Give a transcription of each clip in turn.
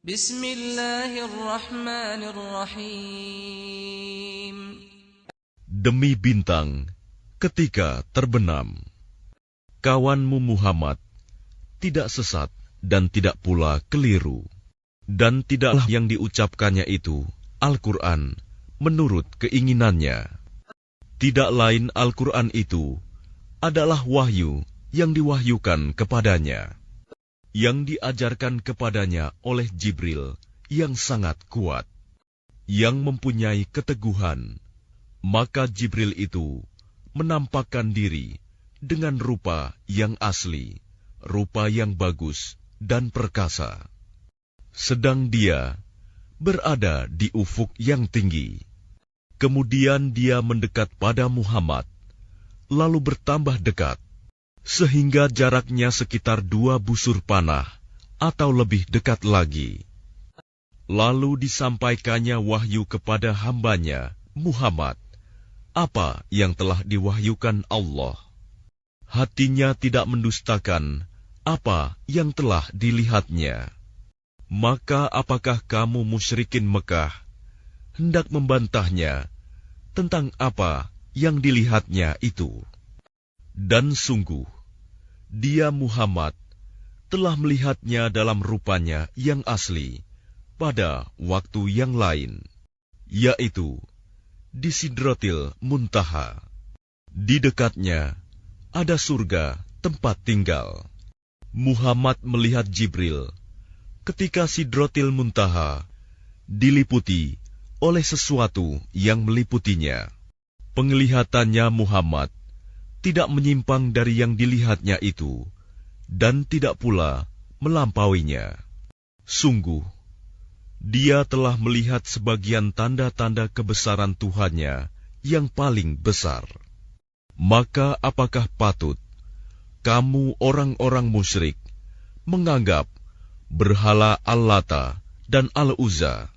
Bismillahirrahmanirrahim. Demi bintang ketika terbenam, kawanmu Muhammad tidak sesat dan tidak pula keliru, dan tidaklah yang diucapkannya itu Al-Quran menurut keinginannya. Tidak lain Al-Quran itu adalah wahyu yang diwahyukan kepadanya, yang diajarkan kepadanya oleh Jibril yang sangat kuat, yang mempunyai keteguhan. Maka Jibril itu menampakkan diri dengan rupa yang asli, rupa yang bagus dan perkasa. Sedang dia berada di ufuk yang tinggi. Kemudian dia mendekat pada Muhammad, lalu bertambah dekat, sehingga jaraknya sekitar 2 busur panah atau lebih dekat lagi. Lalu disampaikannya wahyu kepada hambanya, Muhammad, apa yang telah diwahyukan Allah. Hatinya tidak mendustakan apa yang telah dilihatnya. Maka apakah kamu musyrikin Mekah hendak membantahnya tentang apa yang dilihatnya itu? Dan sungguh, dia Muhammad telah melihatnya dalam rupanya yang asli pada waktu yang lain, yaitu di Sidratil Muntaha. Di dekatnya ada surga tempat tinggal. Muhammad melihat Jibril ketika Sidratil Muntaha diliputi oleh sesuatu yang meliputinya. Penglihatannya Muhammad tidak menyimpang dari yang dilihatnya itu, dan tidak pula melampauinya. Sungguh, dia telah melihat sebagian tanda-tanda kebesaran Tuhannya yang paling besar. Maka apakah patut kamu orang-orang musyrik menganggap berhala Al-Lata dan Al-Uzza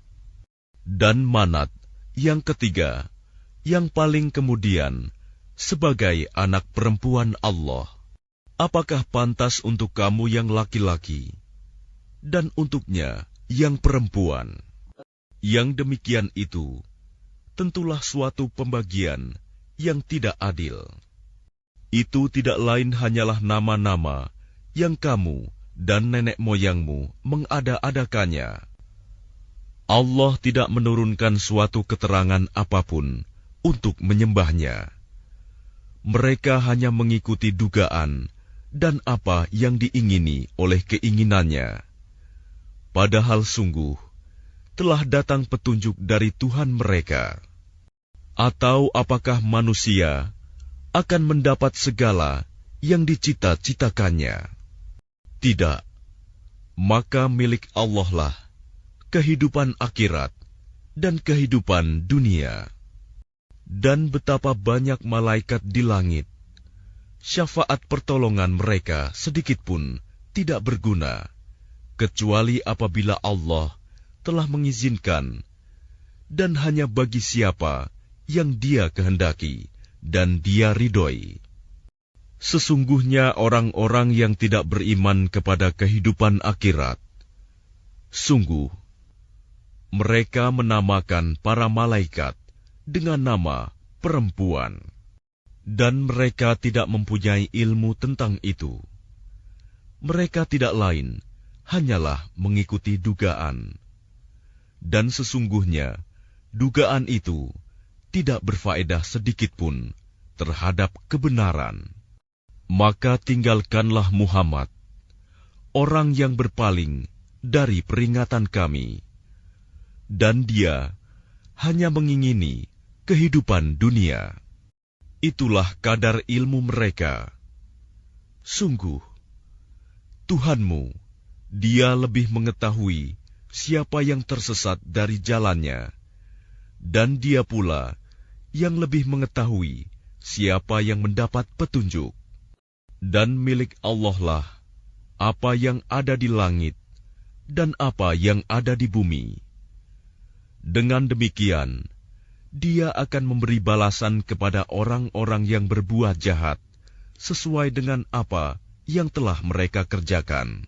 dan Manat yang ketiga, yang paling kemudian, sebagai anak perempuan Allah? Apakah pantas untuk kamu yang laki-laki dan untuknya yang perempuan? Yang demikian itu tentulah suatu pembagian yang tidak adil. Itu tidak lain hanyalah nama-nama yang kamu dan nenek moyangmu mengada-adakannya. Allah tidak menurunkan suatu keterangan apapun untuk menyembahnya. Mereka hanya mengikuti dugaan dan apa yang diingini oleh keinginannya. Padahal sungguh telah datang petunjuk dari Tuhan mereka. Atau apakah manusia akan mendapat segala yang dicita-citakannya? Tidak. Maka milik Allah lah kehidupan akhirat dan kehidupan dunia. Dan betapa banyak malaikat di langit, syafaat pertolongan mereka sedikitpun tidak berguna, kecuali apabila Allah telah mengizinkan, dan hanya bagi siapa yang Dia kehendaki dan Dia ridhoi. Sesungguhnya orang-orang yang tidak beriman kepada kehidupan akhirat, sungguh mereka menamakan para malaikat dengan nama perempuan, dan mereka tidak mempunyai ilmu tentang itu. Mereka tidak lain hanyalah mengikuti dugaan, dan sesungguhnya dugaan itu tidak berfaedah sedikitpun terhadap kebenaran. Maka tinggalkanlah Muhammad, orang yang berpaling dari peringatan kami, dan dia hanya mengingini kehidupan dunia. Itulah kadar ilmu mereka. Sungguh, Tuhanmu, Dia lebih mengetahui siapa yang tersesat dari jalannya, dan Dia pula yang lebih mengetahui siapa yang mendapat petunjuk. Dan milik Allah lah apa yang ada di langit dan apa yang ada di bumi. Dengan demikian, Dia akan memberi balasan kepada orang-orang yang berbuat jahat sesuai dengan apa yang telah mereka kerjakan.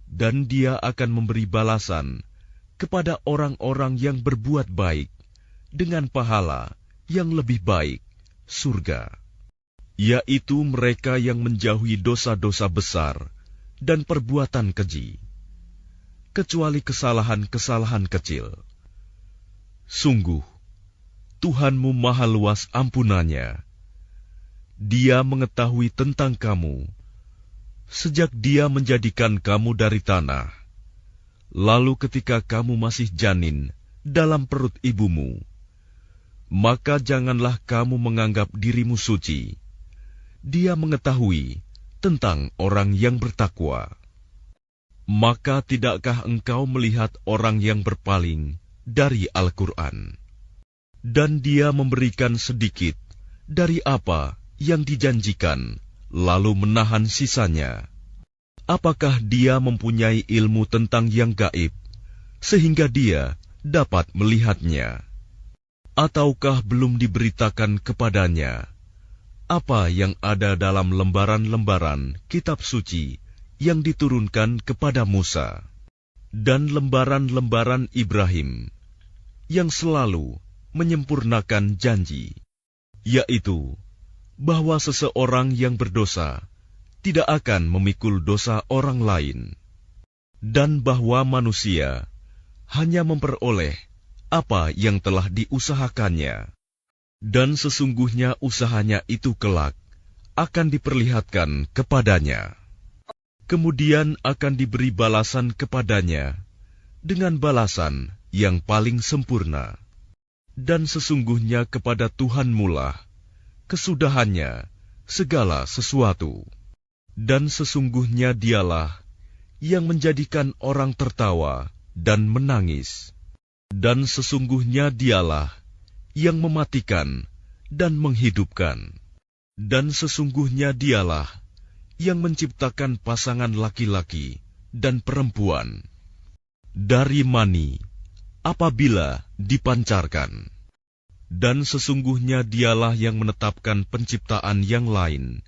dan Dia akan memberi balasan kepada orang-orang yang berbuat baik dengan pahala yang lebih baik, surga, yaitu mereka yang menjauhi dosa-dosa besar dan perbuatan keji, kecuali kesalahan-kesalahan kecil. Sungguh, Tuhanmu maha luas ampunannya. Dia mengetahui tentang kamu sejak Dia menjadikan kamu dari tanah, lalu ketika kamu masih janin dalam perut ibumu. Maka janganlah kamu menganggap dirimu suci. Dia mengetahui tentang orang yang bertakwa. Maka tidakkah engkau melihat orang yang berpaling dari Al-Quran? Dan Dia memberikan sedikit dari apa yang dijanjikan, lalu menahan sisanya. Apakah Dia mempunyai ilmu tentang yang gaib, sehingga Dia dapat melihatnya? Ataukah belum diberitakan kepadanya apa yang ada dalam lembaran-lembaran kitab suci yang diturunkan kepada Musa, dan lembaran-lembaran Ibrahim, yang selalu menyempurnakan janji, yaitu bahwa seseorang yang berdosa tidak akan memikul dosa orang lain, dan bahwa manusia hanya memperoleh apa yang telah diusahakannya, dan sesungguhnya usahanya itu kelak akan diperlihatkan kepadanya. Kemudian akan diberi balasan kepadanya dengan balasan yang paling sempurna. Dan sesungguhnya kepada Tuhanmu-lah kesudahannya segala sesuatu. Dan sesungguhnya Dialah yang menjadikan orang tertawa dan menangis. Dan sesungguhnya Dialah yang mematikan dan menghidupkan. Dan sesungguhnya Dialah yang menciptakan pasangan laki-laki dan perempuan dari mani apabila dipancarkan. Dan sesungguhnya Dialah yang menetapkan penciptaan yang lain,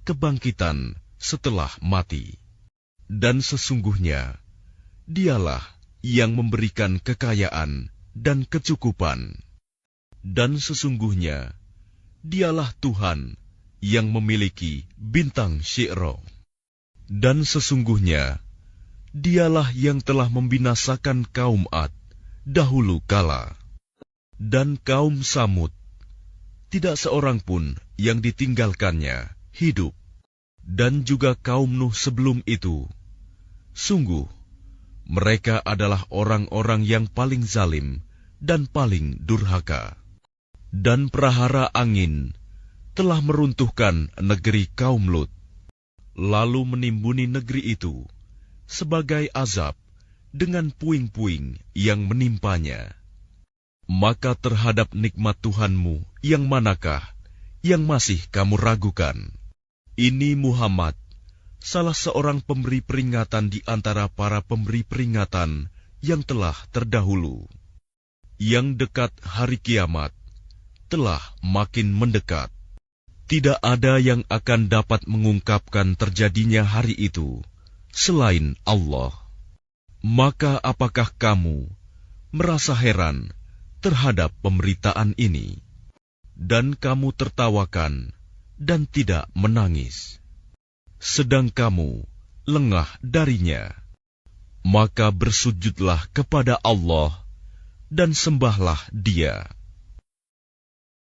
kebangkitan setelah mati. Dan sesungguhnya Dialah yang memberikan kekayaan dan kecukupan. Dan sesungguhnya Dialah Tuhan yang memiliki bintang Syi'ra. Dan sesungguhnya Dialah yang telah membinasakan kaum Ad dahulu kala, dan kaum Samud, tidak seorang pun yang ditinggalkannya hidup, dan juga kaum Nuh sebelum itu. Sungguh, mereka adalah orang-orang yang paling zalim dan paling durhaka. Dan prahara angin telah meruntuhkan negeri kaum Lut, lalu menimbuni negeri itu sebagai azab dengan puing-puing yang menimpanya. Maka terhadap nikmat Tuhanmu yang manakah yang masih kamu ragukan? Ini Muhammad, salah seorang pemberi peringatan di antara para pemberi peringatan yang telah terdahulu. Yang dekat hari kiamat telah makin mendekat. Tidak ada yang akan dapat mengungkapkan terjadinya hari itu selain Allah. Maka apakah kamu merasa heran terhadap pemberitaan ini, dan kamu tertawakan dan tidak menangis, sedang kamu lengah darinya? Maka bersujudlah kepada Allah dan sembahlah Dia.